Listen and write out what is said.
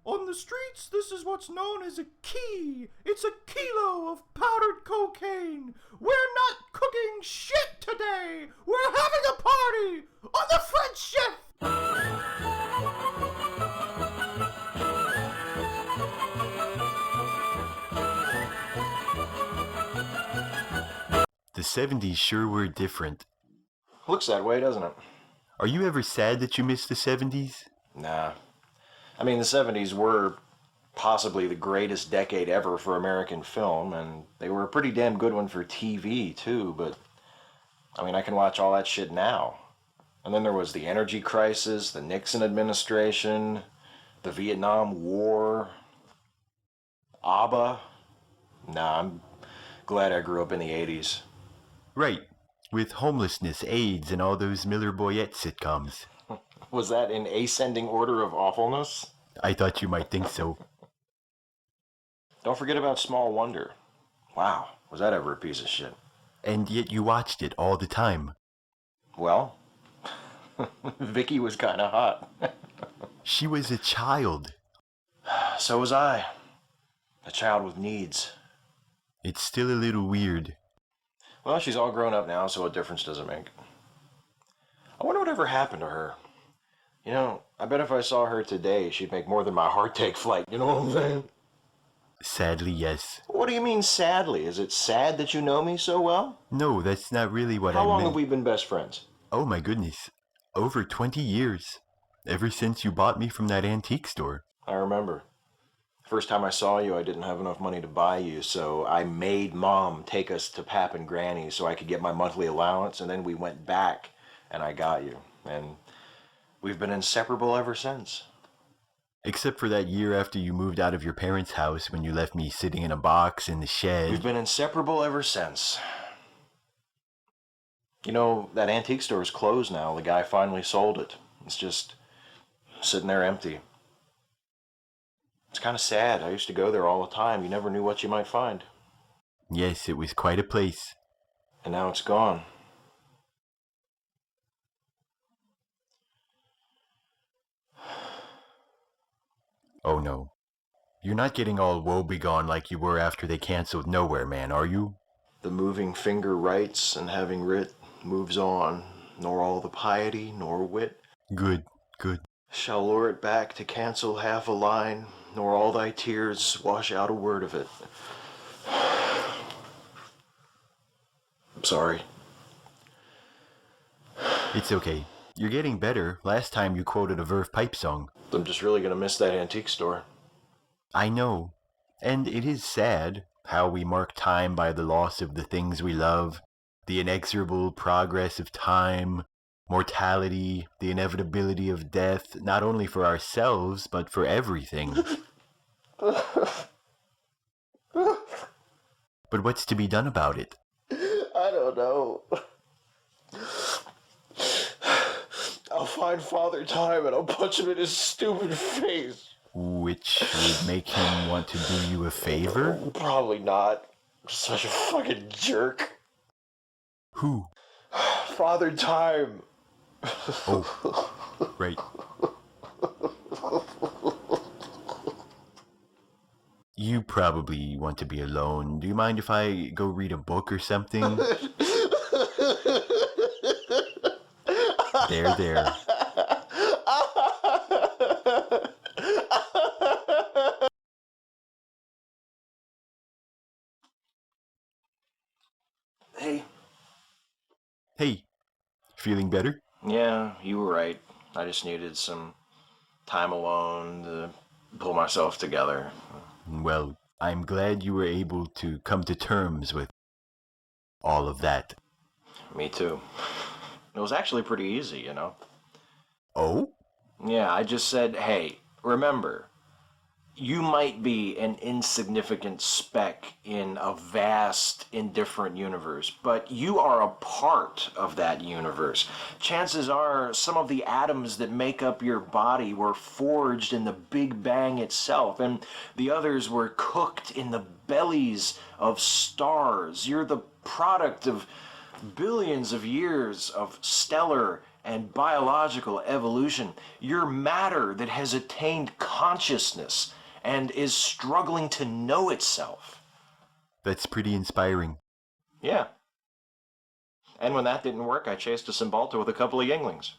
On the streets, this is what's known as a key. It's a kilo of powdered cocaine. We're not cooking shit today. We're having a party on the French shift. The 70s sure were different. Looks that way, doesn't it? Are you ever sad that you missed the 70s? Nah. I mean, the 70s were possibly the greatest decade ever for American film, and they were a pretty damn good one for TV, too, but, I mean, I can watch all that shit now. And then there was the energy crisis, the Nixon administration, the Vietnam War, ABBA. Nah, I'm glad I grew up in the 80s. Right, with homelessness, AIDS, and all those Miller Boyette sitcoms. Was that in ascending order of awfulness? I thought you might think so. Don't forget about Small Wonder. Wow, was that ever a piece of shit? And yet you watched it all the time. Well, Vicky was kind of hot. She was a child. So was I. A child with needs. It's still a little weird. Well, she's all grown up now, so what difference does it make? I wonder whatever happened to her. You know, I bet if I saw her today, she'd make more than my heart take flight. You know what I'm saying? Sadly, yes. What do you mean, sadly? Is it sad that you know me so well? No, that's not really what I meant. How long have we been best friends? Oh my goodness. Over 20 years. Ever since you bought me from that antique store. I remember. First time I saw you, I didn't have enough money to buy you, so I made Mom take us to Pap and Granny so I could get my monthly allowance, and then we went back, and I got you. And we've been inseparable ever since. Except for that year after you moved out of your parents' house when you left me sitting in a box in the shed. We've been inseparable ever since. You know, that antique store is closed now. The guy finally sold it. It's just sitting there empty. It's kind of sad. I used to go there all the time. You never knew what you might find. Yes, it was quite a place. And now it's gone. Oh no. You're not getting all woebegone like you were after they canceled Nowhere Man, are you? The moving finger writes, and having writ moves on, nor all the piety nor wit Good, good. shall lure it back to cancel half a line, nor all thy tears wash out a word of it. I'm sorry. It's okay. You're getting better. Last time you quoted a Verve Pipe song. I'm just really gonna miss that antique store. I know. And it is sad how we mark time by the loss of the things we love, the inexorable progress of time, mortality, the inevitability of death, not only for ourselves, but for everything. But what's to be done about it? I don't know. I'll find Father Time and I'll punch him in his stupid face. Which would make him want to do you a favor? Probably not. Such a fucking jerk. Who? Father Time. Oh, right. You probably want to be alone. Do you mind if I go read a book or something? There. Hey, feeling better? Yeah, you were right. I just needed some time alone to pull myself together. Well, I'm glad you were able to come to terms with all of that. Me too. It was actually pretty easy, you know? Oh? Yeah, I just said, hey, remember, you might be an insignificant speck in a vast, indifferent universe, but you are a part of that universe. Chances are some of the atoms that make up your body were forged in the Big Bang itself, and the others were cooked in the bellies of stars. You're the product of billions of years of stellar and biological evolution. You're matter that has attained consciousness and is struggling to know itself. That's pretty inspiring. Yeah. And when that didn't work, I chased a Cymbalta with a couple of Yinglings.